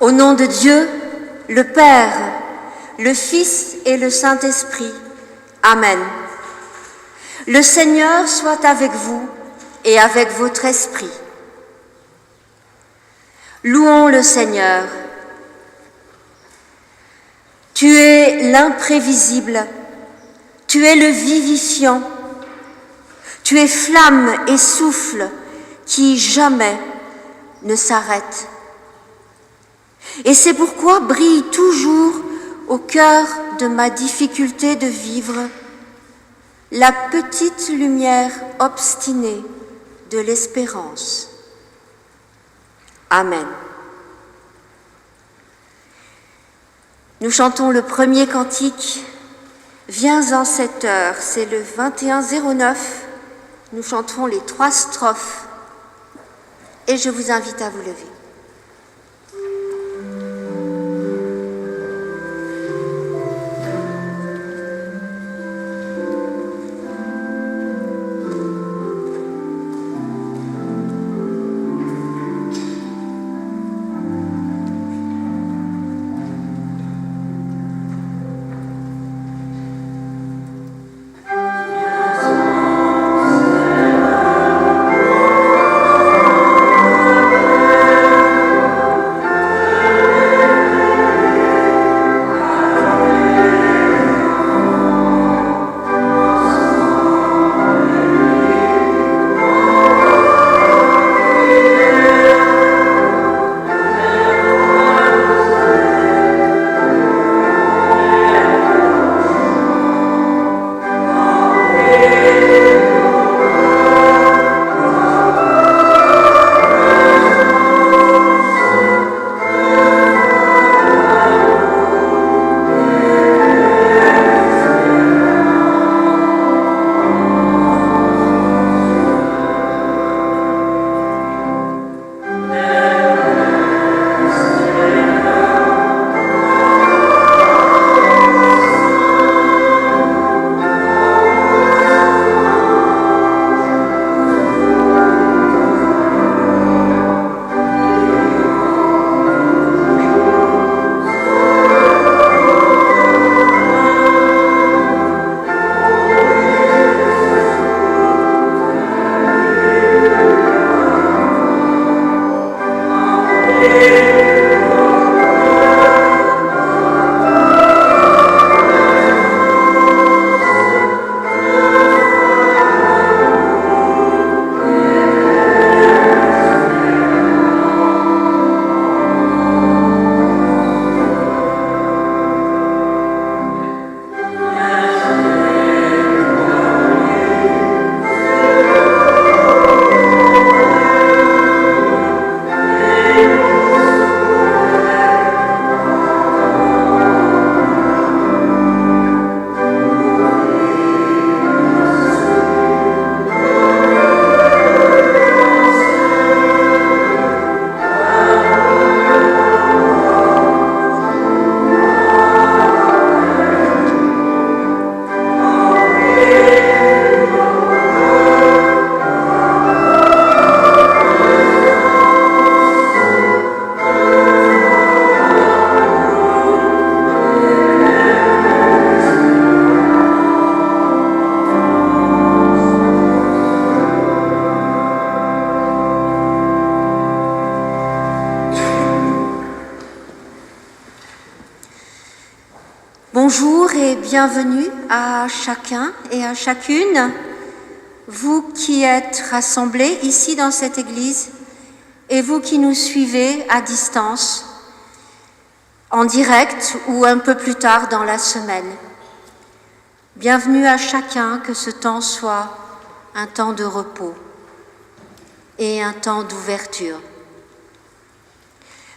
Au nom de Dieu, le Père, le Fils et le Saint-Esprit. Amen. Le Seigneur soit avec vous et avec votre esprit. Louons le Seigneur. Tu es l'imprévisible, tu es le vivifiant, tu es flamme et souffle qui jamais ne s'arrête. Et c'est pourquoi brille toujours au cœur de ma difficulté de vivre la petite lumière obstinée de l'espérance. Amen. Nous chantons le premier cantique, « Viens en cette heure », c'est le 2109. Nous chanterons les 3 strophes et je vous invite à vous lever. Bonjour et bienvenue à chacun et à chacune, vous qui êtes rassemblés ici dans cette église et vous qui nous suivez à distance, en direct ou un peu plus tard dans la semaine. Bienvenue à chacun, que ce temps soit un temps de repos et un temps d'ouverture.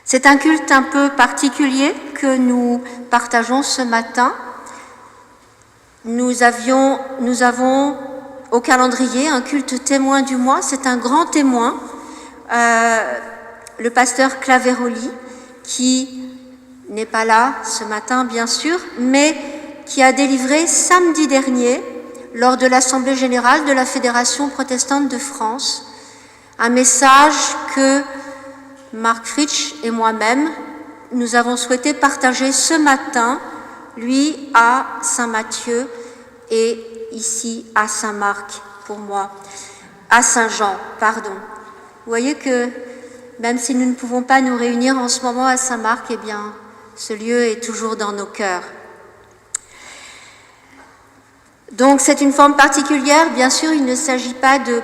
C'est un culte un peu particulier que nous partageons ce matin. Nous avons au calendrier un culte témoin du mois. C'est un grand témoin, le pasteur Claveroli, qui n'est pas là ce matin bien sûr, mais qui a délivré samedi dernier, lors de l'Assemblée générale de la Fédération protestante de France, un message que Marc Fritsch et moi-même nous avons souhaité partager ce matin, lui à Saint-Matthieu et ici à Saint-Marc pour moi, à Saint-Jean, pardon. Vous voyez que même si nous ne pouvons pas nous réunir en ce moment à Saint-Marc, eh bien, ce lieu est toujours dans nos cœurs. Donc c'est une forme particulière, bien sûr, il ne s'agit pas de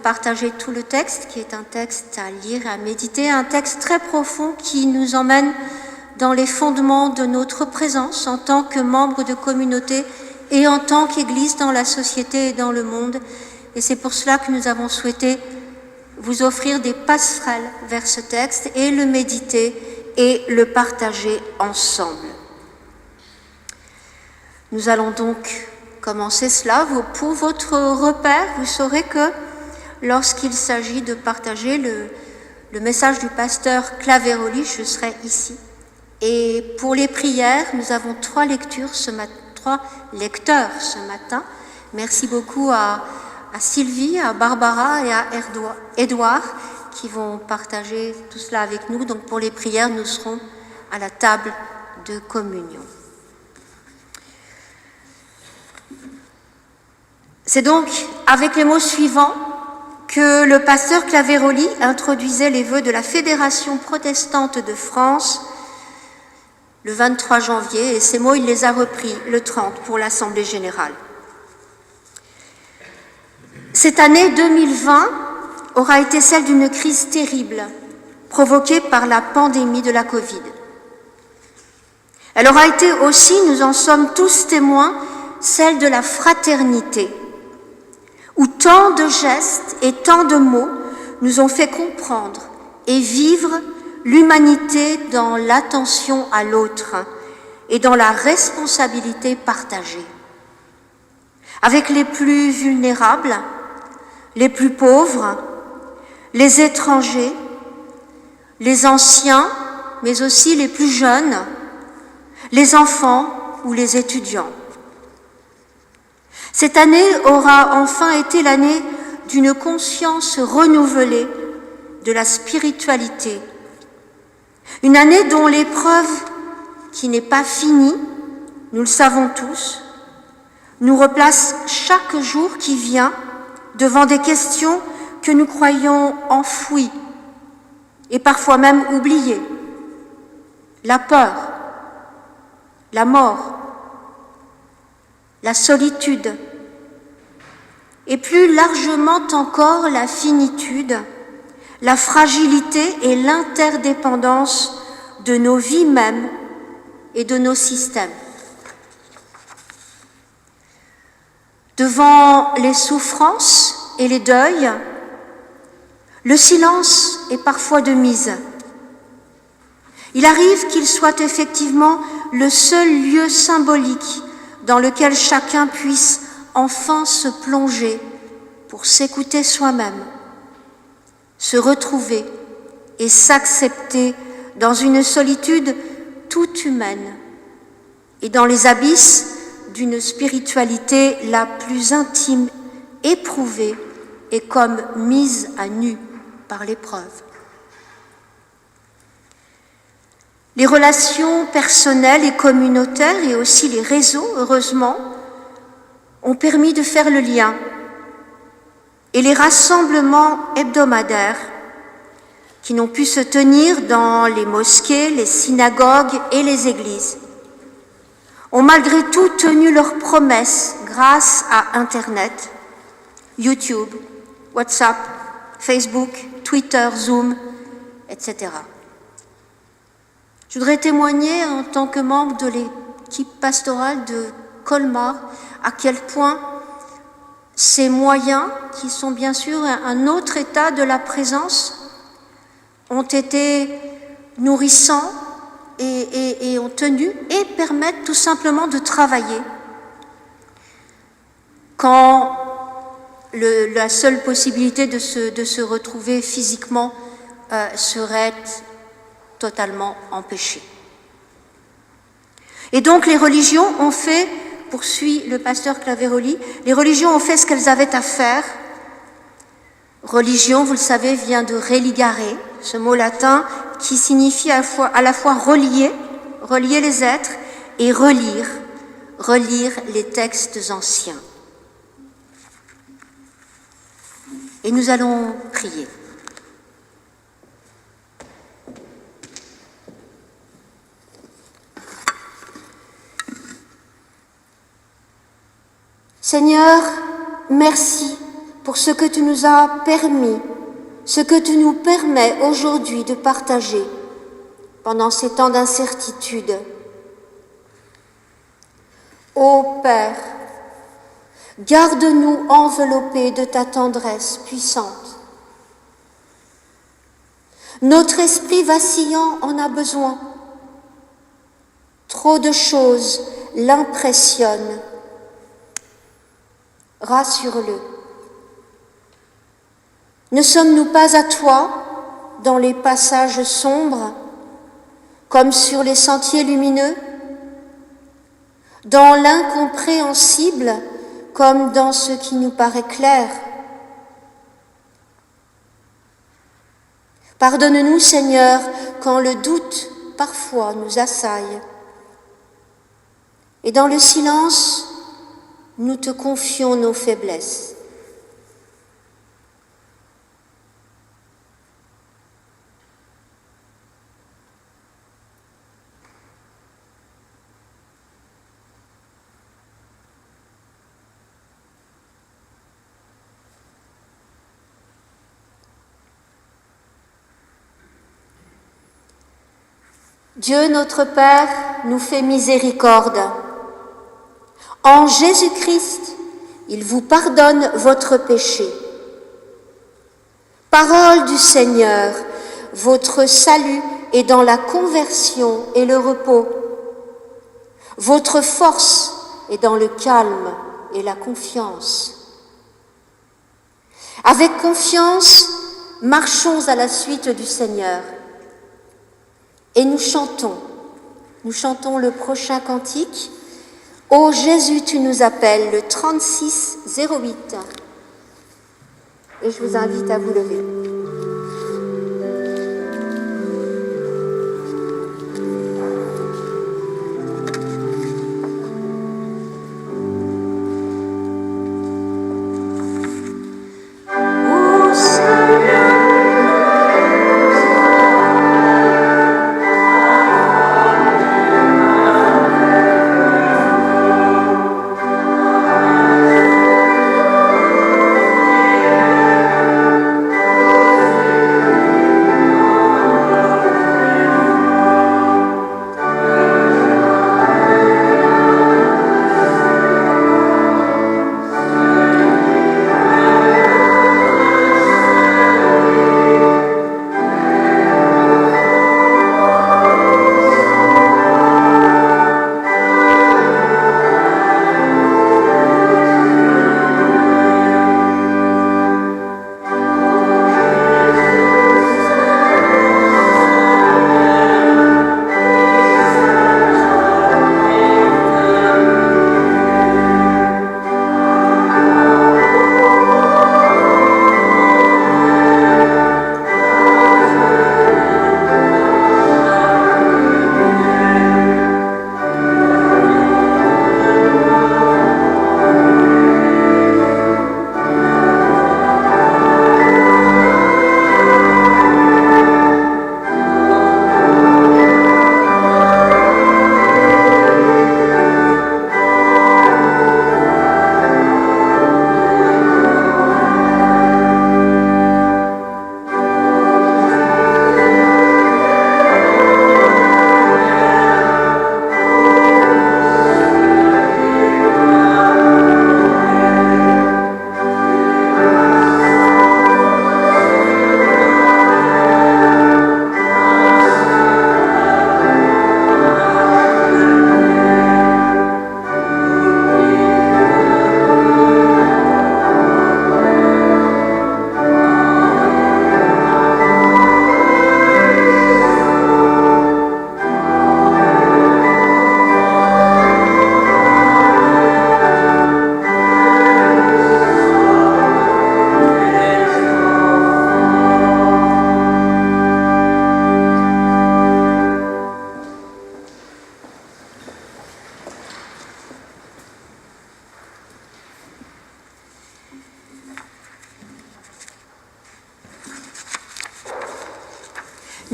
partager tout le texte, qui est un texte à lire, à méditer, un texte très profond qui nous emmène dans les fondements de notre présence en tant que membres de communauté et en tant qu'Église dans la société et dans le monde. Et c'est pour cela que nous avons souhaité vous offrir des passerelles vers ce texte et le méditer et le partager ensemble. Nous allons donc commencer cela. Pour votre repère, vous saurez que lorsqu'il s'agit de partager le message du pasteur Claveroli, je serai ici. Et pour les prières, nous avons trois lecteurs ce matin. Merci beaucoup à Sylvie, à Barbara et à Édouard qui vont partager tout cela avec nous. Donc pour les prières, nous serons à la table de communion. C'est donc avec les mots suivants que le pasteur Claveroli introduisait les vœux de la Fédération protestante de France le 23 janvier, et ces mots, il les a repris le 30 pour l'Assemblée générale. Cette année 2020 aura été celle d'une crise terrible provoquée par la pandémie de la Covid. Elle aura été aussi, nous en sommes tous témoins, celle de la fraternité, où tant de gestes et tant de mots nous ont fait comprendre et vivre l'humanité dans l'attention à l'autre et dans la responsabilité partagée. Avec les plus vulnérables, les plus pauvres, les étrangers, les anciens, mais aussi les plus jeunes, les enfants ou les étudiants. Cette année aura enfin été l'année d'une conscience renouvelée de la spiritualité. Une année dont l'épreuve, qui n'est pas finie, nous le savons tous, nous replace chaque jour qui vient devant des questions que nous croyons enfouies et parfois même oubliées. La peur, la mort, la solitude, et plus largement encore la finitude, la fragilité et l'interdépendance de nos vies mêmes et de nos systèmes. Devant les souffrances et les deuils, le silence est parfois de mise. Il arrive qu'il soit effectivement le seul lieu symbolique dans lequel chacun puisse enfin se plonger pour s'écouter soi-même, se retrouver et s'accepter dans une solitude toute humaine et dans les abysses d'une spiritualité la plus intime, éprouvée et comme mise à nu par l'épreuve. Les relations personnelles et communautaires et aussi les réseaux, heureusement, ont permis de faire le lien, et les rassemblements hebdomadaires qui n'ont pu se tenir dans les mosquées, les synagogues et les églises ont malgré tout tenu leurs promesses grâce à Internet, YouTube, WhatsApp, Facebook, Twitter, Zoom, etc. Je voudrais témoigner en tant que membre de l'équipe pastorale de Colmar à quel point ces moyens, qui sont bien sûr un autre état de la présence, ont été nourrissants et ont tenu et permettent tout simplement de travailler quand la seule possibilité de se retrouver physiquement serait totalement empêchée. Et donc les religions ont fait, poursuit le pasteur Claveroli, les religions ont fait ce qu'elles avaient à faire. Religion, vous le savez, vient de religare, ce mot latin qui signifie à la fois relier les êtres et relire les textes anciens. Et nous allons prier. Seigneur, merci pour ce que tu nous as permis, ce que tu nous permets aujourd'hui de partager pendant ces temps d'incertitude. Ô Père, garde-nous enveloppés de ta tendresse puissante. Notre esprit vacillant en a besoin. Trop de choses l'impressionnent. Rassure-le. Ne sommes-nous pas à toi dans les passages sombres, comme sur les sentiers lumineux, dans l'incompréhensible comme dans ce qui nous paraît clair? Pardonne-nous, Seigneur, quand le doute parfois nous assaille. Et dans le silence, nous te confions nos faiblesses. Dieu notre Père nous fait miséricorde. En Jésus-Christ, il vous pardonne votre péché. Parole du Seigneur, votre salut est dans la conversion et le repos. Votre force est dans le calme et la confiance. Avec confiance, marchons à la suite du Seigneur. Et nous chantons le prochain cantique. Ô Jésus, tu nous appelles, le 3608. Et je vous invite à vous lever. Amen.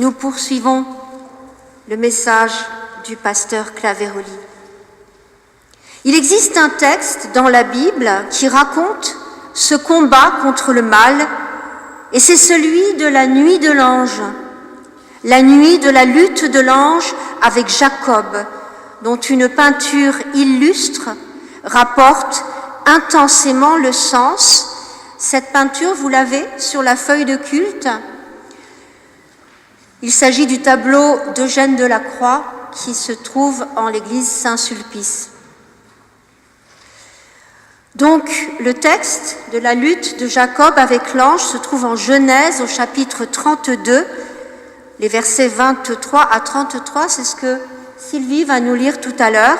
nous poursuivons le message du pasteur Claveroli. Il existe un texte dans la Bible qui raconte ce combat contre le mal, et c'est celui de la nuit de l'ange, la nuit de la lutte de l'ange avec Jacob, dont une peinture illustre rapporte intensément le sens. Cette peinture, vous l'avez sur la feuille de culte. Il s'agit du tableau d'Eugène Delacroix qui se trouve en l'église Saint-Sulpice. Donc, le texte de la lutte de Jacob avec l'ange se trouve en Genèse au chapitre 32, les versets 23 à 33, c'est ce que Sylvie va nous lire tout à l'heure.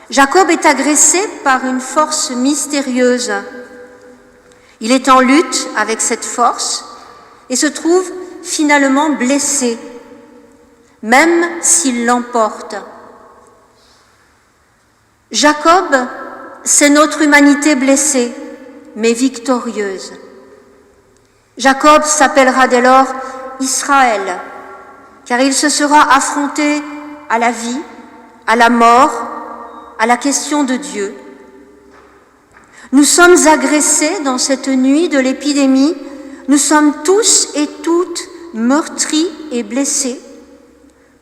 Jacob est agressé par une force mystérieuse. Il est en lutte avec cette force et se trouve finalement blessé, même s'il l'emporte. Jacob, c'est notre humanité blessée, mais victorieuse. Jacob s'appellera dès lors Israël, car il se sera affronté à la vie, à la mort, à la question de Dieu. Nous sommes agressés dans cette nuit de l'épidémie, nous sommes tous et toutes meurtris et blessés,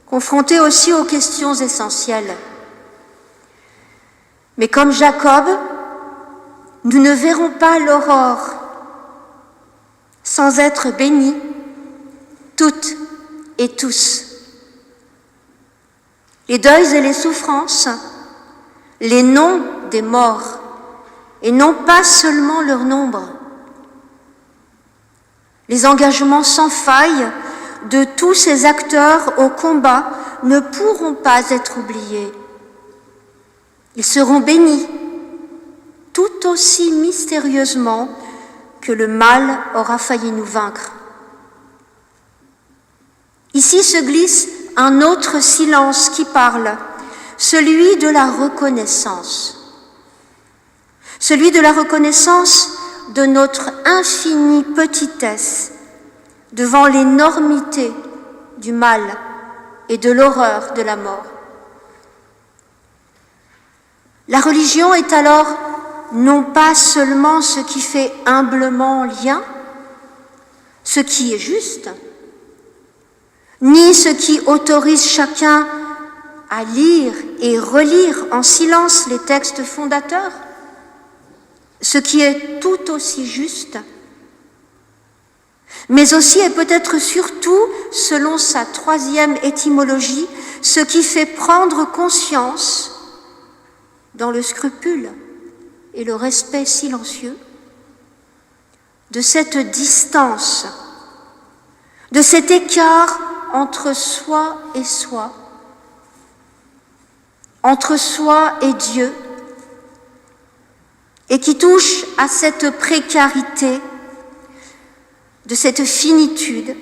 confrontés aussi aux questions essentielles. Mais comme Jacob, nous ne verrons pas l'aurore sans être bénis, toutes et tous. Les deuils et les souffrances, les noms des morts, et non pas seulement leur nombre. Les engagements sans faille de tous ces acteurs au combat ne pourront pas être oubliés. Ils seront bénis, tout aussi mystérieusement que le mal aura failli nous vaincre. Ici se glisse un autre silence qui parle, celui de la reconnaissance. Celui de la reconnaissance de notre infinie petitesse devant l'énormité du mal et de l'horreur de la mort. La religion est alors non pas seulement ce qui fait humblement lien, ce qui est juste, ni ce qui autorise chacun à lire et relire en silence les textes fondateurs, ce qui est tout aussi juste, mais aussi et peut-être surtout, selon sa troisième étymologie, ce qui fait prendre conscience, dans le scrupule et le respect silencieux, de cette distance, de cet écart entre soi et soi, entre soi et Dieu, et qui touche à cette précarité, de cette finitude.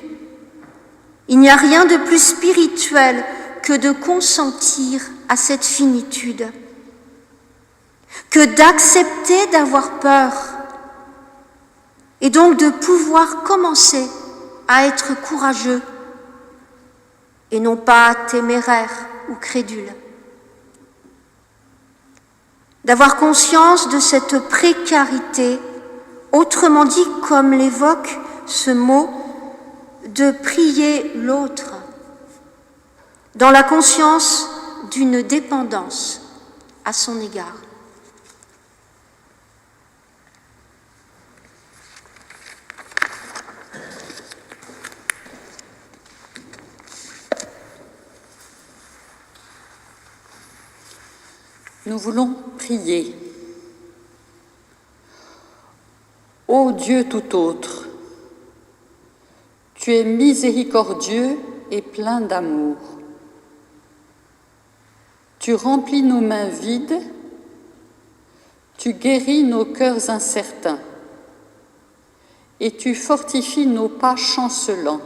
Il n'y a rien de plus spirituel que de consentir à cette finitude, que d'accepter d'avoir peur, et donc de pouvoir commencer à être courageux, et non pas téméraire ou crédule. D'avoir conscience de cette précarité, autrement dit, comme l'évoque ce mot, de prier l'autre, dans la conscience d'une dépendance à son égard. Nous voulons prier. Ô Dieu tout autre, tu es miséricordieux et plein d'amour. Tu remplis nos mains vides, tu guéris nos cœurs incertains et tu fortifies nos pas chancelants.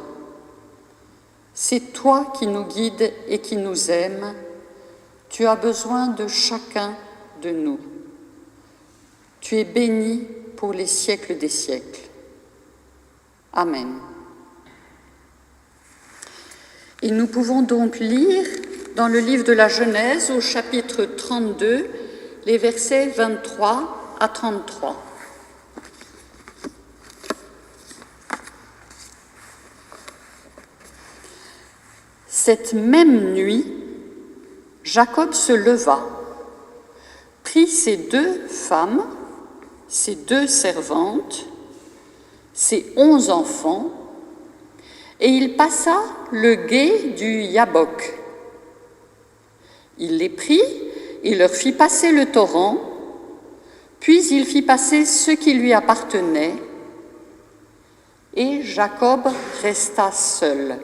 C'est toi qui nous guides et qui nous aimes. Tu as besoin de chacun de nous. Tu es béni pour les siècles des siècles. Amen. Et nous pouvons donc lire dans le livre de la Genèse, au chapitre 32, les versets 23 à 33. Cette même nuit, Jacob se leva, prit ses 2 femmes, ses 2 servantes, ses 11 enfants, et il passa le gué du Yabok. Il les prit et leur fit passer le torrent, puis il fit passer ce qui lui appartenait, et Jacob resta seul.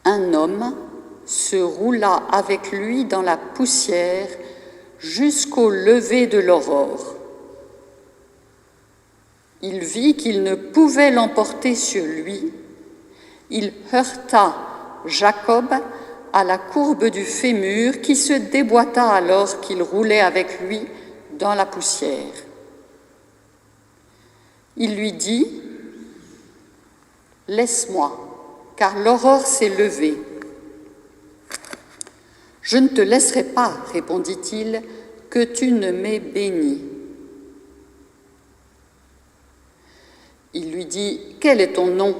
Un homme se roula avec lui dans la poussière jusqu'au lever de l'aurore. Il vit qu'il ne pouvait l'emporter sur lui. Il heurta Jacob à la courbe du fémur qui se déboîta alors qu'il roulait avec lui dans la poussière. Il lui dit « Laisse-moi, car l'aurore s'est levée. » « Je ne te laisserai pas, répondit-il, que tu ne m'aies béni. » Il lui dit « Quel est ton nom ?»«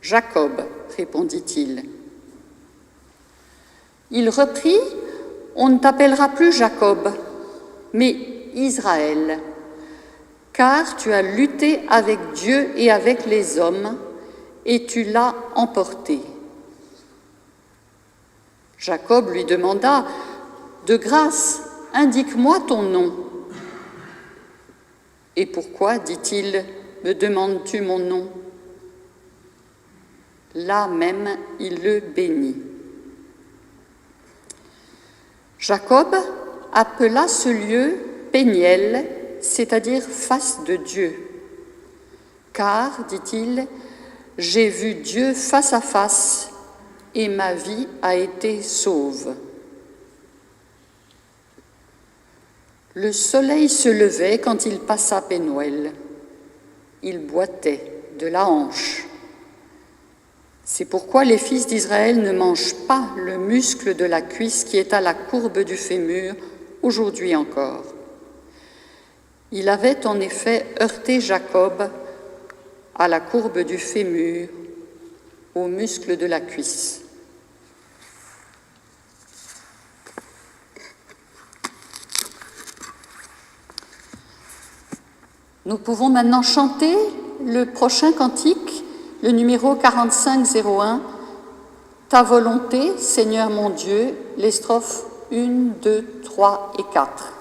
Jacob, répondit-il. Il reprit « On ne t'appellera plus Jacob, mais Israël, car tu as lutté avec Dieu et avec les hommes, et tu l'as emporté. » Jacob lui demanda « De grâce, indique-moi ton nom. » « Et pourquoi, dit-il, me demandes-tu mon nom ?» Là même, il le bénit. Jacob appela ce lieu Péniel, c'est-à-dire face de Dieu. Car, dit-il, j'ai vu Dieu face à face et ma vie a été sauve. Le soleil se levait quand il passa Pénuel. Il boitait de la hanche. C'est pourquoi les fils d'Israël ne mangent pas le muscle de la cuisse qui est à la courbe du fémur, aujourd'hui encore. Il avait en effet heurté Jacob à la courbe du fémur, au muscle de la cuisse. Nous pouvons maintenant chanter le prochain cantique, le numéro 4501, « Ta volonté, Seigneur mon Dieu », les strophes 1, 2, 3 et 4.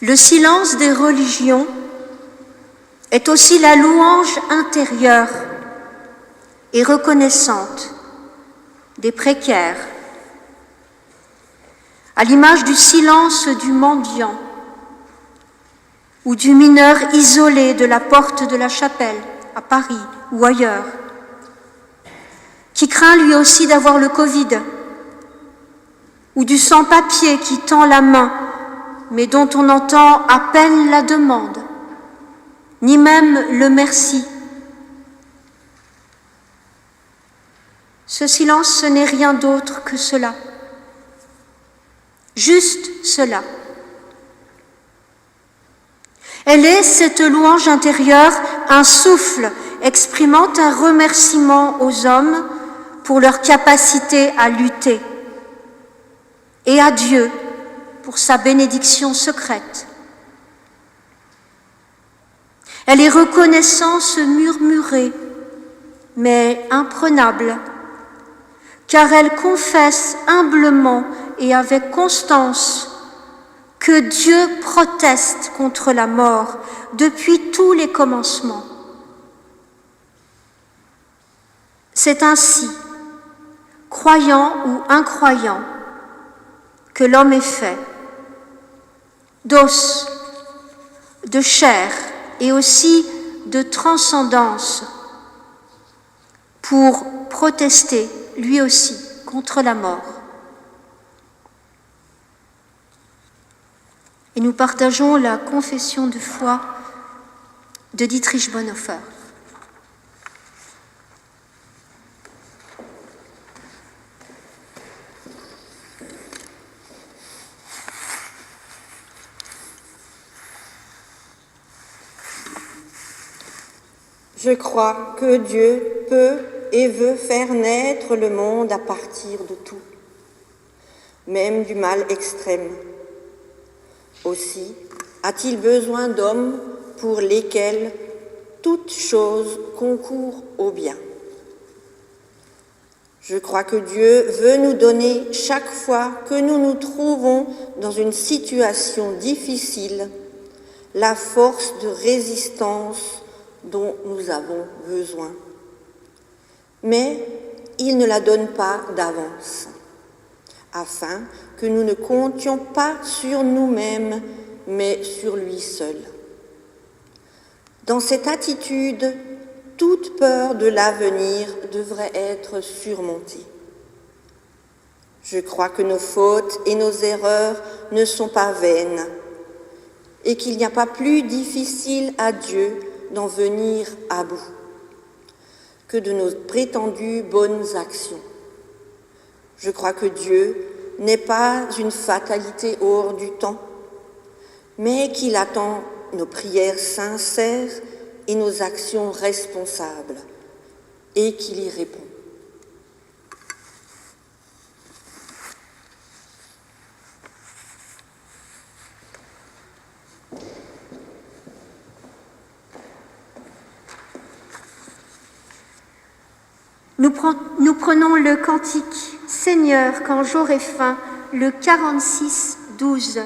Le silence des religions est aussi la louange intérieure et reconnaissante des précaires, à l'image du silence du mendiant ou du mineur isolé de la porte de la chapelle à Paris ou ailleurs, qui craint lui aussi d'avoir le Covid, ou du sans-papier qui tend la main, mais dont on entend à peine la demande, ni même le merci. Ce silence, ce n'est rien d'autre que cela. Juste cela. Elle est, cette louange intérieure, un souffle exprimant un remerciement aux hommes pour leur capacité à lutter, et à Dieu pour sa bénédiction secrète. Elle est reconnaissance murmurée, mais imprenable, car elle confesse humblement et avec constance que Dieu proteste contre la mort depuis tous les commencements. C'est ainsi, croyant ou incroyant, que l'homme est fait, d'os, de chair et aussi de transcendance, pour protester lui aussi contre la mort. Et nous partageons la confession de foi de Dietrich Bonhoeffer. Je crois que Dieu peut et veut faire naître le monde à partir de tout, même du mal extrême. Aussi a-t-il besoin d'hommes pour lesquels toute chose concourt au bien. Je crois que Dieu veut nous donner chaque fois que nous nous trouvons dans une situation difficile la force de résistance dont nous avons besoin. Mais il ne la donne pas d'avance, afin que nous ne comptions pas sur nous-mêmes, mais sur lui seul. Dans cette attitude, toute peur de l'avenir devrait être surmontée. Je crois que nos fautes et nos erreurs ne sont pas vaines, et qu'il n'y a pas plus difficile à Dieu d'en venir à bout que de nos prétendues bonnes actions. Je crois que Dieu n'est pas une fatalité hors du temps, mais qu'il attend nos prières sincères et nos actions responsables, et qu'il y répond. Nous prenons le cantique « Seigneur, quand j'aurai faim », le 46, 12.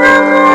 Donne-moi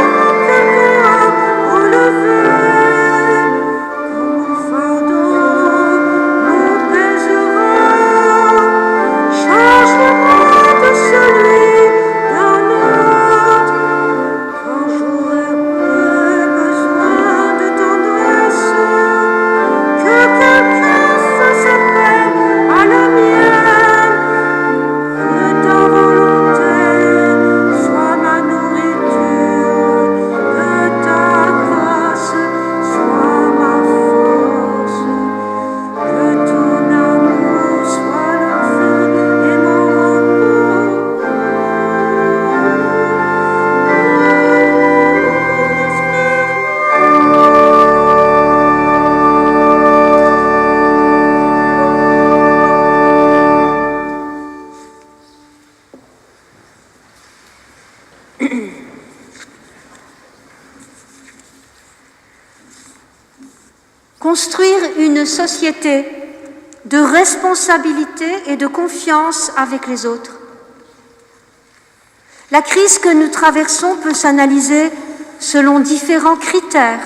construire une société de responsabilité et de confiance avec les autres. La crise que nous traversons peut s'analyser selon différents critères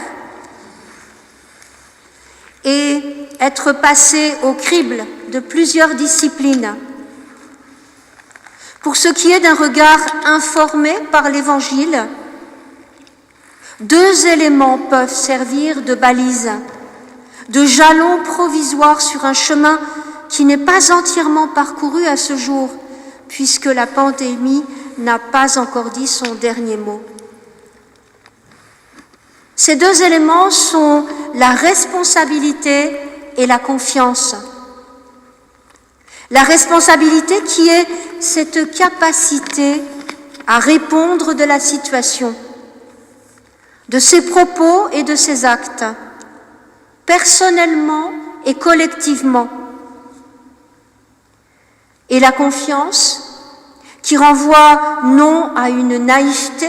et être passée au crible de plusieurs disciplines. Pour ce qui est d'un regard informé par l'Évangile, 2 éléments peuvent servir de balise, de jalon provisoire sur un chemin qui n'est pas entièrement parcouru à ce jour, puisque la pandémie n'a pas encore dit son dernier mot. Ces 2 éléments sont la responsabilité et la confiance. La responsabilité qui est cette capacité à répondre de la situation, de ses propos et de ses actes, personnellement et collectivement. Et la confiance qui renvoie non à une naïveté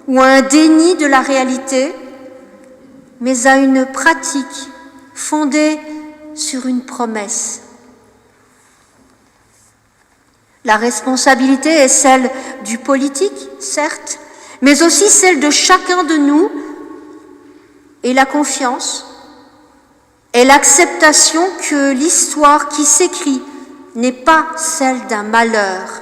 ou à un déni de la réalité, mais à une pratique fondée sur une promesse. La responsabilité est celle du politique, certes, mais aussi celle de chacun de nous, et la confiance est l'acceptation que l'histoire qui s'écrit n'est pas celle d'un malheur.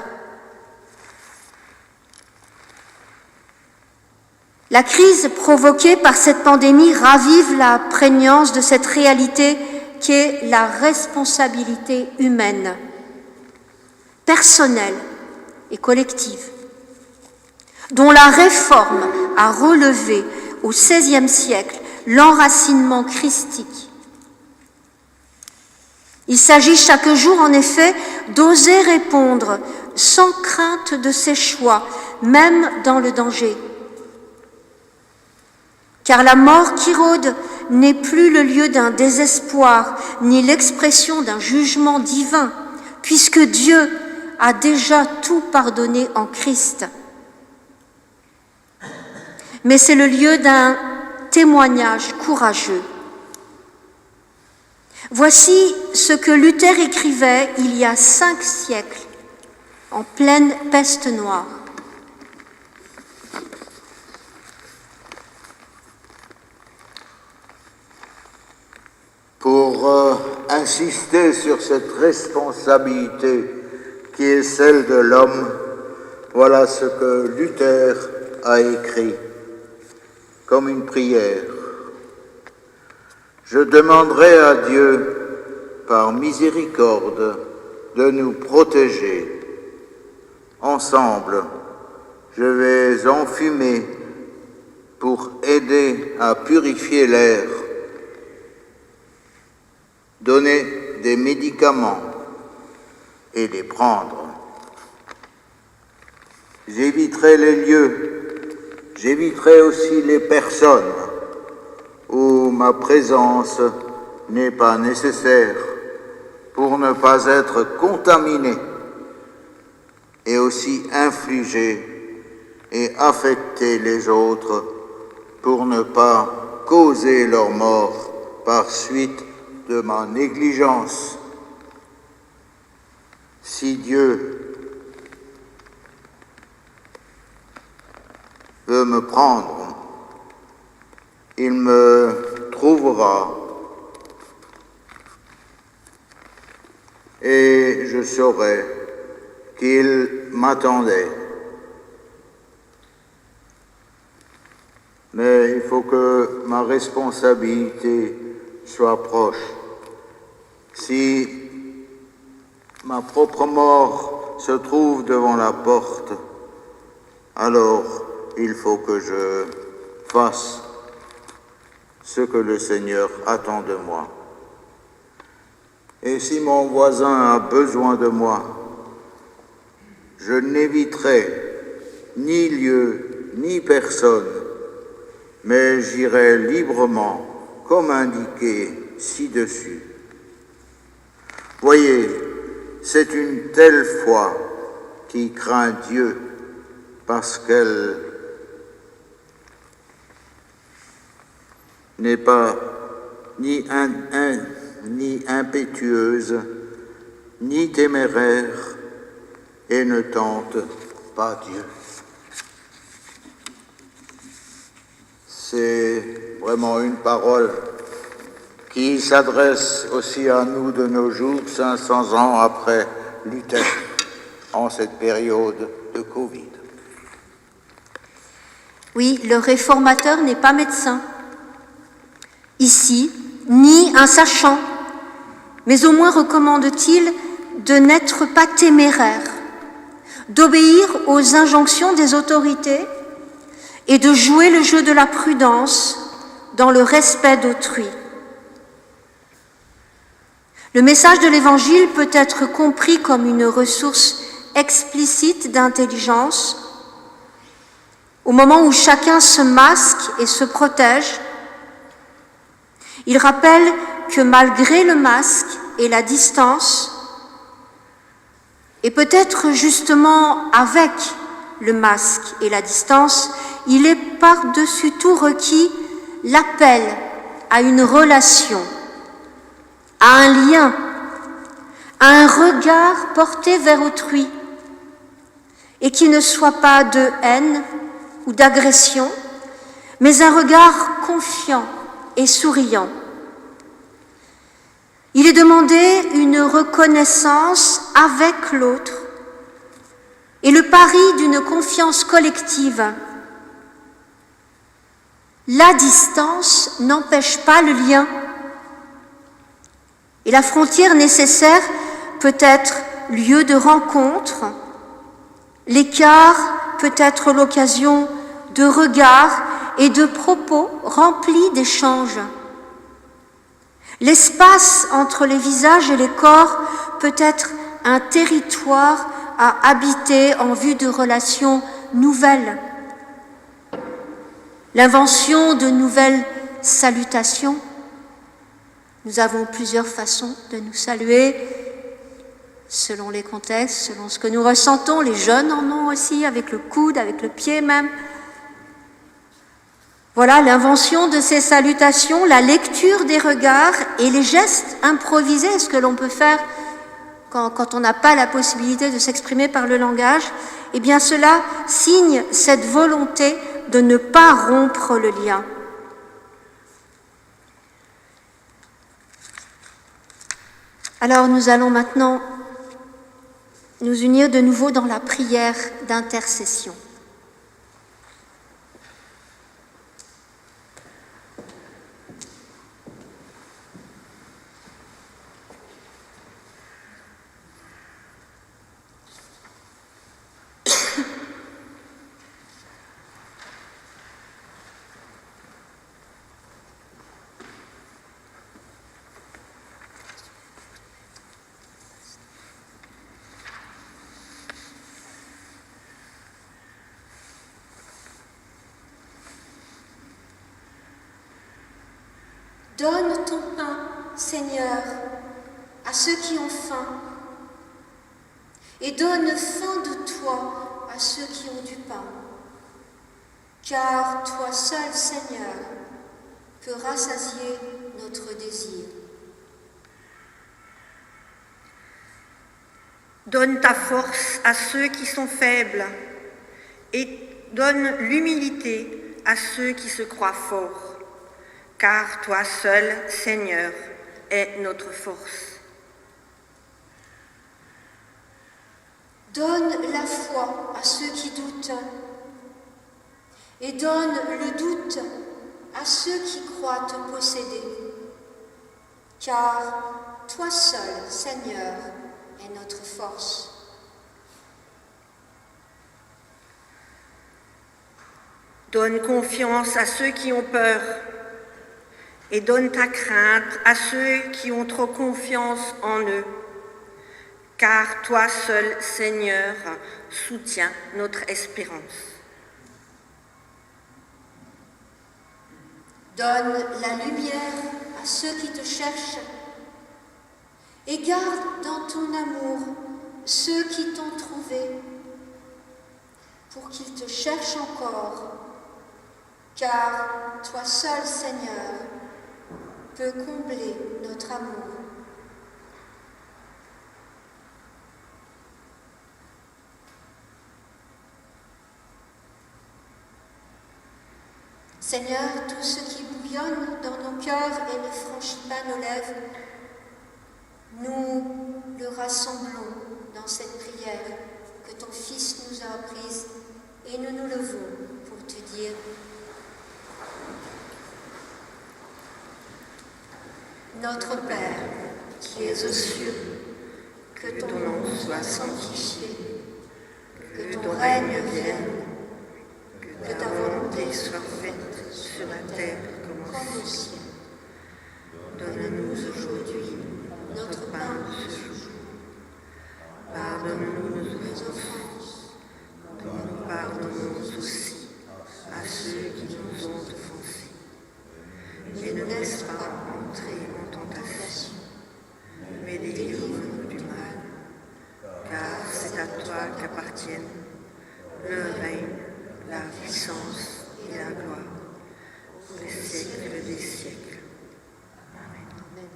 La crise provoquée par cette pandémie ravive la prégnance de cette réalité qu'est la responsabilité humaine, personnelle et collective, dont la réforme a relevé au XVIe siècle l'enracinement christique. Il s'agit chaque jour, en effet, d'oser répondre sans crainte de ses choix, même dans le danger. Car la mort qui rôde n'est plus le lieu d'un désespoir, ni l'expression d'un jugement divin, puisque Dieu a déjà tout pardonné en Christ. Mais c'est le lieu d'un témoignage courageux. Voici ce que Luther écrivait il y a 5 siècles, en pleine peste noire. Pour insister sur cette responsabilité qui est celle de l'homme, voilà ce que Luther a écrit comme une prière. Je demanderai à Dieu, par miséricorde, de nous protéger. Ensemble, je vais enfumer pour aider à purifier l'air, donner des médicaments et les prendre. J'éviterai les lieux, j'éviterai aussi les personnes où ma présence n'est pas nécessaire pour ne pas être contaminé et aussi infliger et affecter les autres pour ne pas causer leur mort par suite de ma négligence. Si Dieu veut me prendre, il me trouvera et je saurai qu'il m'attendait. Mais il faut que ma responsabilité soit proche. Si ma propre mort se trouve devant la porte, alors il faut que je fasse ce que le Seigneur attend de moi. Et si mon voisin a besoin de moi, je n'éviterai ni lieu ni personne, mais j'irai librement, comme indiqué ci-dessus. Voyez, c'est une telle foi qui craint Dieu, parce qu'elle n'est pas ni impétueuse, ni téméraire, et ne tente pas Dieu. C'est vraiment une parole qui s'adresse aussi à nous de nos jours, 500 ans après Luther, en cette période de Covid. Oui, le réformateur n'est pas médecin, ici, ni un sachant, mais au moins recommande-t-il de n'être pas téméraire, d'obéir aux injonctions des autorités et de jouer le jeu de la prudence dans le respect d'autrui. Le message de l'Évangile peut être compris comme une ressource explicite d'intelligence au moment où chacun se masque et se protège. Il rappelle que malgré le masque et la distance, et peut-être justement avec le masque et la distance, il est par-dessus tout requis l'appel à une relation, à un lien, à un regard porté vers autrui, et qui ne soit pas de haine ou d'agression, mais un regard confiant et souriant. Il est demandé une reconnaissance avec l'autre et le pari d'une confiance collective. La distance n'empêche pas le lien. Et la frontière nécessaire peut être lieu de rencontre. L'écart peut être l'occasion de regards et de propos remplis d'échanges. L'espace entre les visages et les corps peut être un territoire à habiter en vue de relations nouvelles. L'invention de nouvelles salutations. Nous avons plusieurs façons de nous saluer, selon les contextes, selon ce que nous ressentons. Les jeunes en ont aussi, avec le coude, avec le pied même. Voilà l'invention de ces salutations, la lecture des regards et les gestes improvisés, ce que l'on peut faire quand on n'a pas la possibilité de s'exprimer par le langage. Eh bien, cela signe cette volonté de ne pas rompre le lien. Alors, nous allons maintenant nous unir de nouveau dans la prière d'intercession. Donne ton pain, Seigneur, à ceux qui ont faim, et donne faim de toi à ceux qui ont du pain. Car toi seul, Seigneur, peux rassasier notre désir. Donne ta force à ceux qui sont faibles, et donne l'humilité à ceux qui se croient forts. Car toi seul, Seigneur, es notre force. Donne la foi à ceux qui doutent, et donne le doute à ceux qui croient te posséder. Car toi seul, Seigneur, es notre force. Donne confiance à ceux qui ont peur, et donne ta crainte à ceux qui ont trop confiance en eux, car toi seul, Seigneur, soutiens notre espérance. Donne la lumière à ceux qui te cherchent, et garde dans ton amour ceux qui t'ont trouvé, pour qu'ils te cherchent encore, car toi seul, Seigneur, peut combler notre amour. Seigneur, tout ce qui bouillonne dans nos cœurs et ne franchit pas nos lèvres, nous le rassemblons dans cette prière que ton Fils nous a apprise et nous nous levons pour te dire: Notre Père, qui es aux cieux, que ton nom soit sanctifié, que ton règne vienne, que ta volonté soit faite sur la terre comme au ciel. Donne-nous aujourd'hui notre pain de ce jour. Pardonne-nous nos offenses, comme nous pardonnons aussi à ceux qui nous ont offensés. Et ne laisse pas entrer en tentation, mais délivre-nous du mal, car c'est à toi qu'appartiennent le règne, la puissance et la gloire, pour les siècles des siècles. Amen.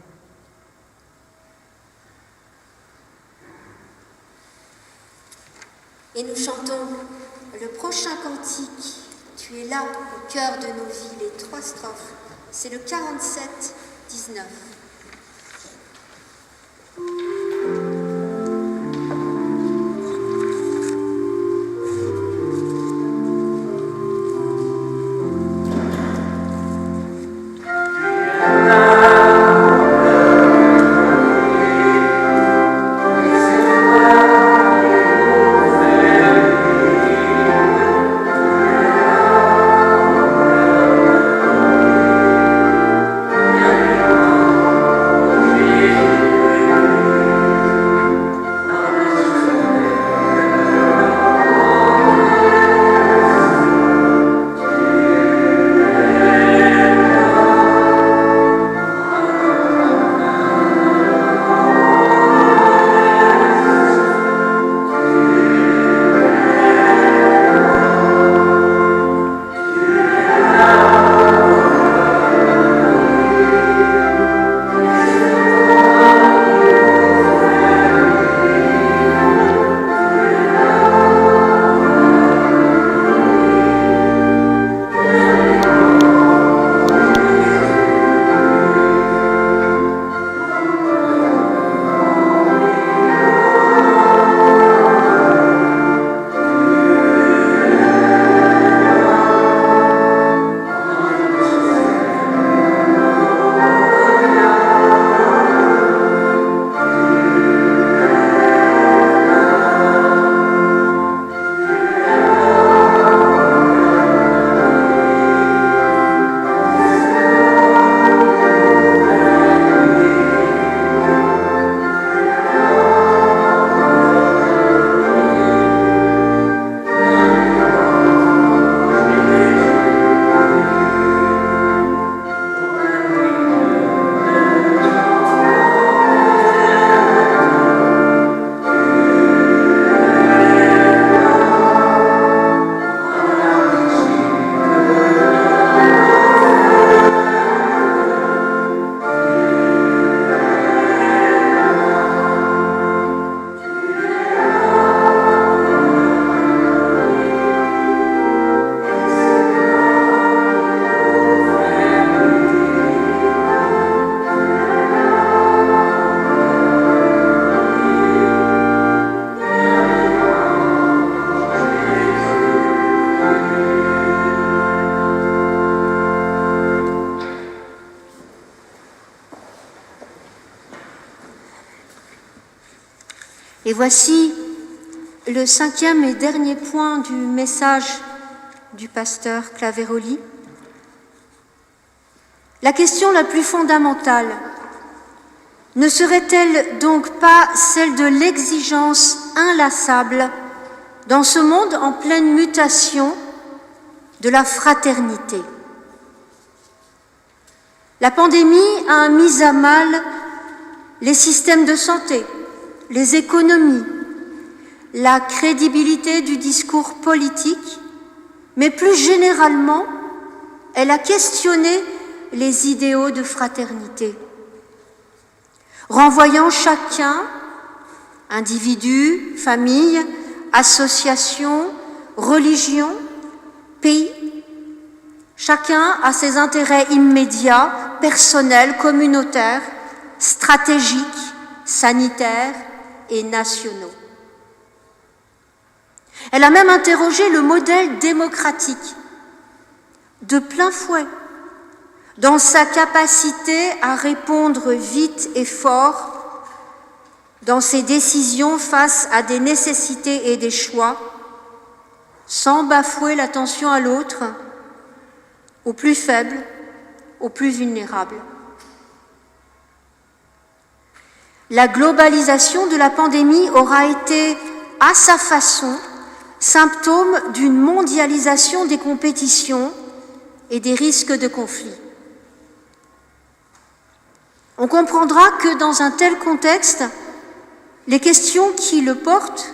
Et nous chantons le prochain cantique. Tu es là, au cœur de nos vies, les 3 strophes. C'est le 47-19. Et voici le 5e et dernier point du message du pasteur Claveroli. La question la plus fondamentale ne serait-elle donc pas celle de l'exigence inlassable dans ce monde en pleine mutation de la fraternité? La pandémie a mis à mal les systèmes de santé, les économies, la crédibilité du discours politique, mais plus généralement, elle a questionné les idéaux de fraternité, renvoyant chacun, individu, famille, association, religion, pays, chacun a ses intérêts immédiats, personnels, communautaires, stratégiques, sanitaires et nationaux. Elle a même interrogé le modèle démocratique de plein fouet dans sa capacité à répondre vite et fort dans ses décisions face à des nécessités et des choix, sans bafouer l'attention à l'autre, aux plus faibles, aux plus vulnérables. La globalisation de la pandémie aura été, à sa façon, symptôme d'une mondialisation des compétitions et des risques de conflit. On comprendra que dans un tel contexte, les questions qui le portent,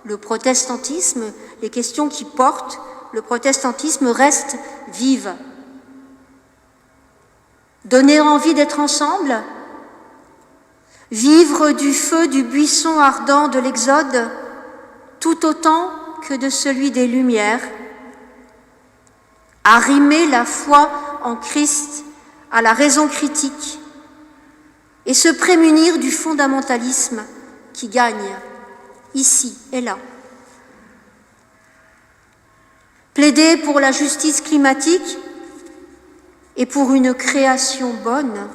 le protestantisme, les questions qui portent le protestantisme restent vives. Donner envie d'être ensemble, vivre du feu du buisson ardent de l'Exode, tout autant que de celui des Lumières, arrimer la foi en Christ à la raison critique et se prémunir du fondamentalisme qui gagne ici et là. Plaider pour la justice climatique et pour une création bonne.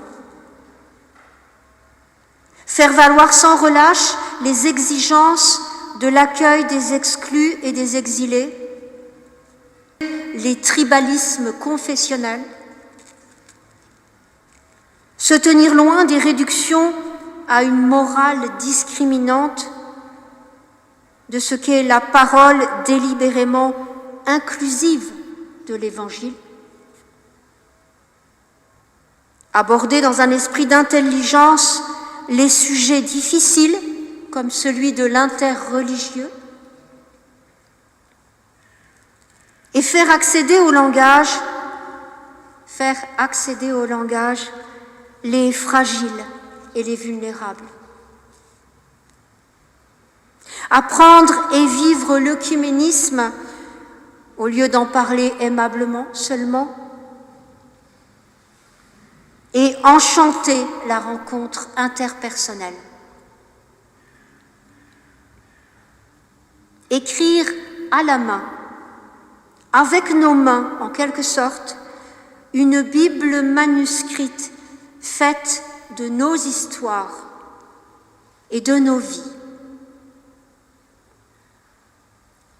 Faire valoir sans relâche les exigences de l'accueil des exclus et des exilés, les tribalismes confessionnels, se tenir loin des réductions à une morale discriminante de ce qu'est la parole délibérément inclusive de l'Évangile, aborder dans un esprit d'intelligence les sujets difficiles comme celui de l'interreligieux et faire accéder au langage les fragiles et les vulnérables. Apprendre et vivre l'œcuménisme au lieu d'en parler aimablement seulement, et enchanter la rencontre interpersonnelle. Écrire à la main, avec nos mains en quelque sorte, une Bible manuscrite faite de nos histoires et de nos vies.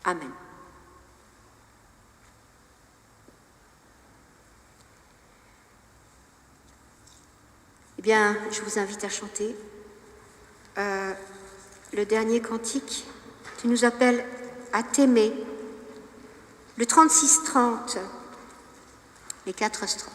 Amen. Eh bien, je vous invite à chanter le dernier cantique. Tu nous appelles à t'aimer. Le 36-30, les 4 strophes.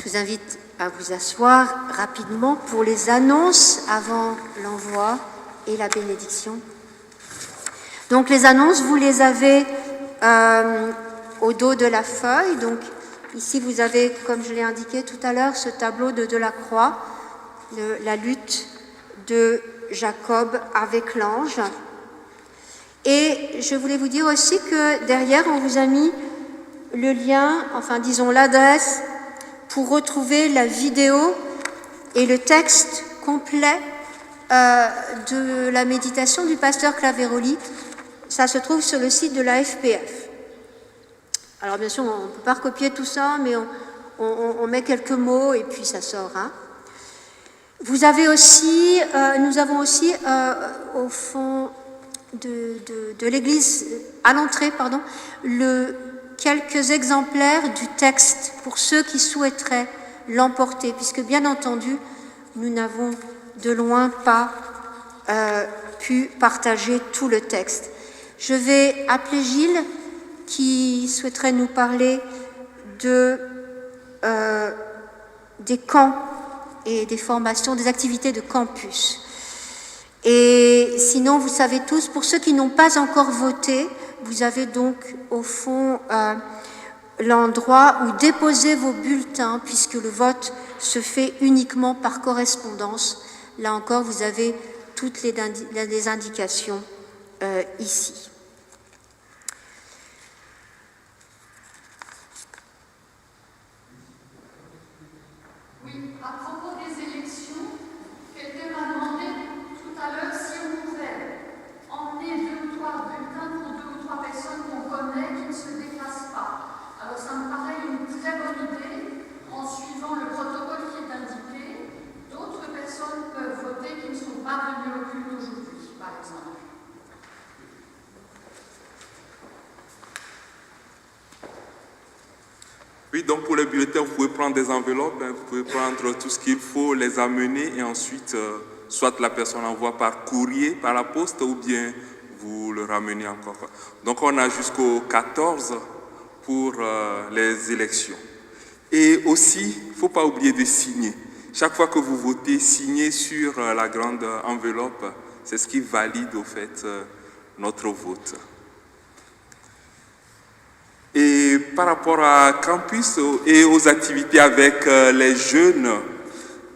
Je vous invite à vous asseoir rapidement pour les annonces avant l'envoi et la bénédiction. Donc les annonces, vous les avez au dos de la feuille. Donc ici, vous avez, comme je l'ai indiqué tout à l'heure, ce tableau de Delacroix, de la lutte de Jacob avec l'ange. Et je voulais vous dire aussi que derrière, on vous a mis le lien, enfin disons l'adresse, pour retrouver la vidéo et le texte complet de la méditation du pasteur Claveroli. Ça se trouve sur le site de la FPF. Alors bien sûr, on ne peut pas recopier tout ça, mais on met quelques mots et puis ça sort. Hein. Vous avez aussi, nous avons aussi au fond de l'église, à l'entrée, pardon, quelques exemplaires du texte pour ceux qui souhaiteraient l'emporter, puisque bien entendu, nous n'avons de loin pas pu partager tout le texte. Je vais appeler Gilles qui souhaiterait nous parler des camps et des formations, des activités de campus. Et sinon, vous savez tous, pour ceux qui n'ont pas encore voté, vous avez donc au fond l'endroit où déposer vos bulletins, puisque le vote se fait uniquement par correspondance. Là encore, vous avez toutes les indications ici. Oui, à propos des élections, quelqu'un m'a demandé tout à l'heure si on pouvait emmener 2 ou 3 bulletins pour 2 ou 3 personnes qu'on connaît qui ne se déplacent pas. Alors ça me paraît une très bonne idée. En suivant le protocole qui est indiqué, d'autres personnes peuvent voter qui ne sont pas venues au culte aujourd'hui, par exemple. Oui, donc pour les bulletins, vous pouvez prendre des enveloppes, hein, vous pouvez prendre tout ce qu'il faut, les amener et ensuite, soit la personne envoie par courrier, par la poste, ou bien vous le ramenez encore. Donc on a jusqu'au 14 pour les élections. Et aussi, il ne faut pas oublier de signer. Chaque fois que vous votez, signez sur la grande enveloppe. C'est ce qui valide au fait notre vote. Et par rapport à campus et aux activités avec les jeunes,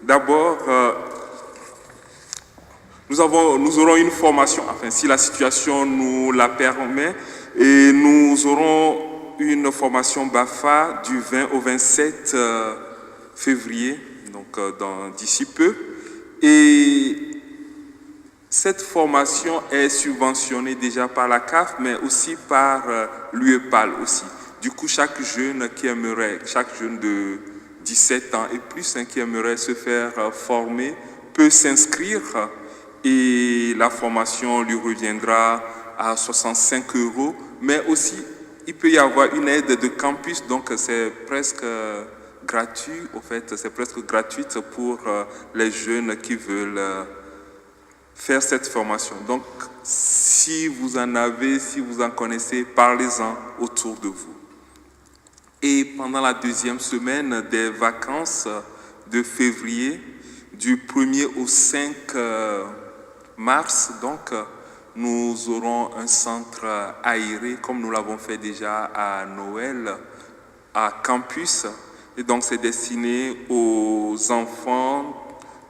d'abord, nous aurons une formation, enfin si la situation nous la permet, et nous aurons une formation BAFA du 20 au 27 février, donc d'ici peu. Et cette formation est subventionnée déjà par la CAF, mais aussi par l'UEPAL aussi. Du coup, chaque jeune de 17 ans et plus qui aimerait se faire former peut s'inscrire et la formation lui reviendra à 65 €, mais aussi il peut y avoir une aide de campus, donc c'est presque gratuit, au fait, c'est presque gratuite pour les jeunes qui veulent faire cette formation. Donc, si vous en avez, si vous en connaissez, parlez-en autour de vous. Et pendant la deuxième semaine des vacances de février, du 1er au 5 mars, donc, nous aurons un centre aéré, comme nous l'avons fait déjà à Noël, à Campus. Et donc, c'est destiné aux enfants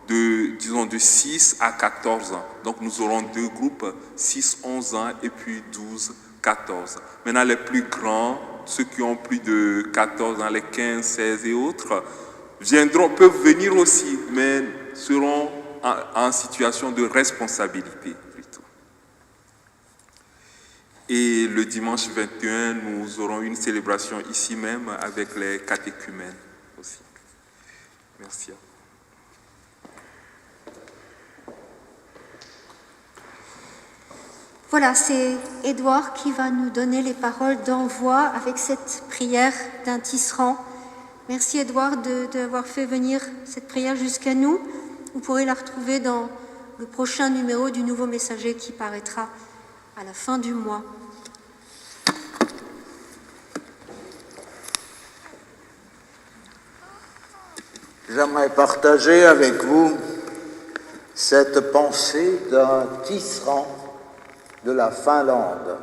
de 6 à 14 ans. Donc, nous aurons 2 groupes, 6, 11 ans et puis 12, 14. Maintenant, les plus grands, ceux qui ont plus de 14 ans, les 15, 16 et autres, peuvent venir aussi, mais seront en situation de responsabilité plutôt. Et le dimanche 21, nous aurons une célébration ici même avec les catéchumènes aussi. Merci. Voilà, c'est Édouard qui va nous donner les paroles d'envoi avec cette prière d'un tisserand. Merci Édouard d'avoir fait venir cette prière jusqu'à nous. Vous pourrez la retrouver dans le prochain numéro du Nouveau Messager qui paraîtra à la fin du mois. J'aimerais partager avec vous cette pensée d'un tisserand de la Finlande.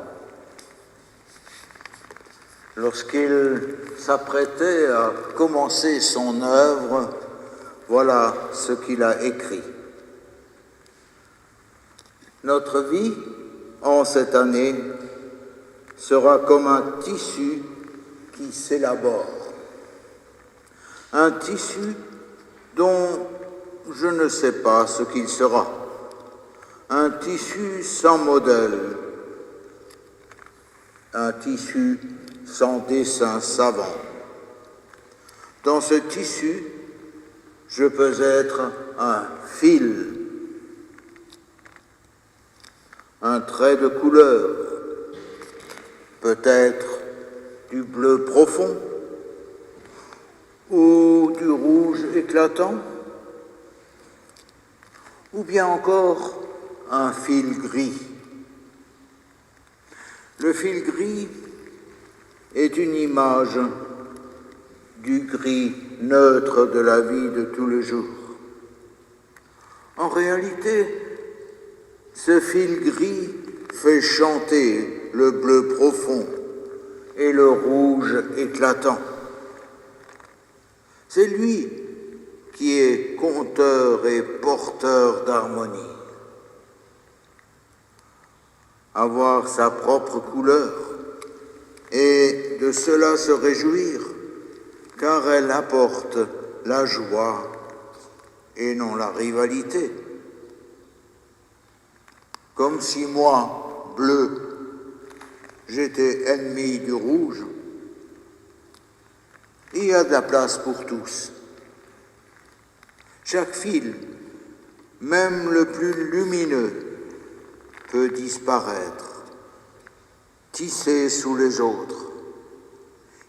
Lorsqu'il s'apprêtait à commencer son œuvre, voilà ce qu'il a écrit. Notre vie, en cette année, sera comme un tissu qui s'élabore. Un tissu dont je ne sais pas ce qu'il sera. Un tissu sans modèle. Un tissu sans dessin savant. Dans ce tissu, je peux être un fil, un trait de couleur, peut-être du bleu profond ou du rouge éclatant, ou bien encore un fil gris. Le fil gris est une image du gris neutre de la vie de tous les jours. En réalité, ce fil gris fait chanter le bleu profond et le rouge éclatant. C'est lui qui est conteur et porteur d'harmonie. Avoir sa propre couleur et de cela se réjouir, car elle apporte la joie et non la rivalité. Comme si moi, bleu, j'étais ennemi du rouge. Il y a de la place pour tous. Chaque fil, même le plus lumineux, peut disparaître, tissé sous les autres.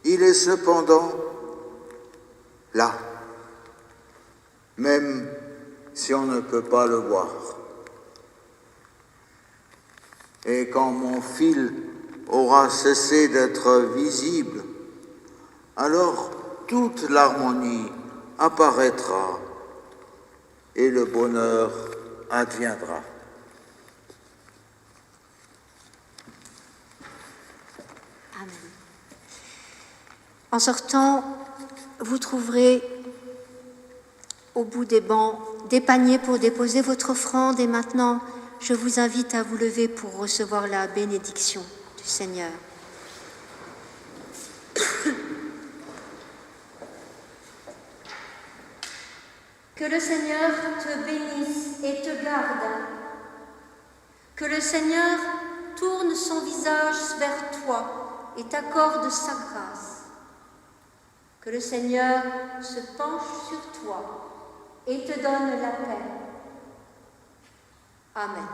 Il est cependant là, même si on ne peut pas le voir. Et quand mon fil aura cessé d'être visible, alors toute l'harmonie apparaîtra et le bonheur adviendra. Amen. En sortant, vous trouverez au bout des bancs des paniers pour déposer votre offrande et maintenant, je vous invite à vous lever pour recevoir la bénédiction du Seigneur. Que le Seigneur te bénisse et te garde. Que le Seigneur tourne son visage vers toi et t'accorde sa grâce. Que le Seigneur se penche sur toi et te donne la paix. Amen.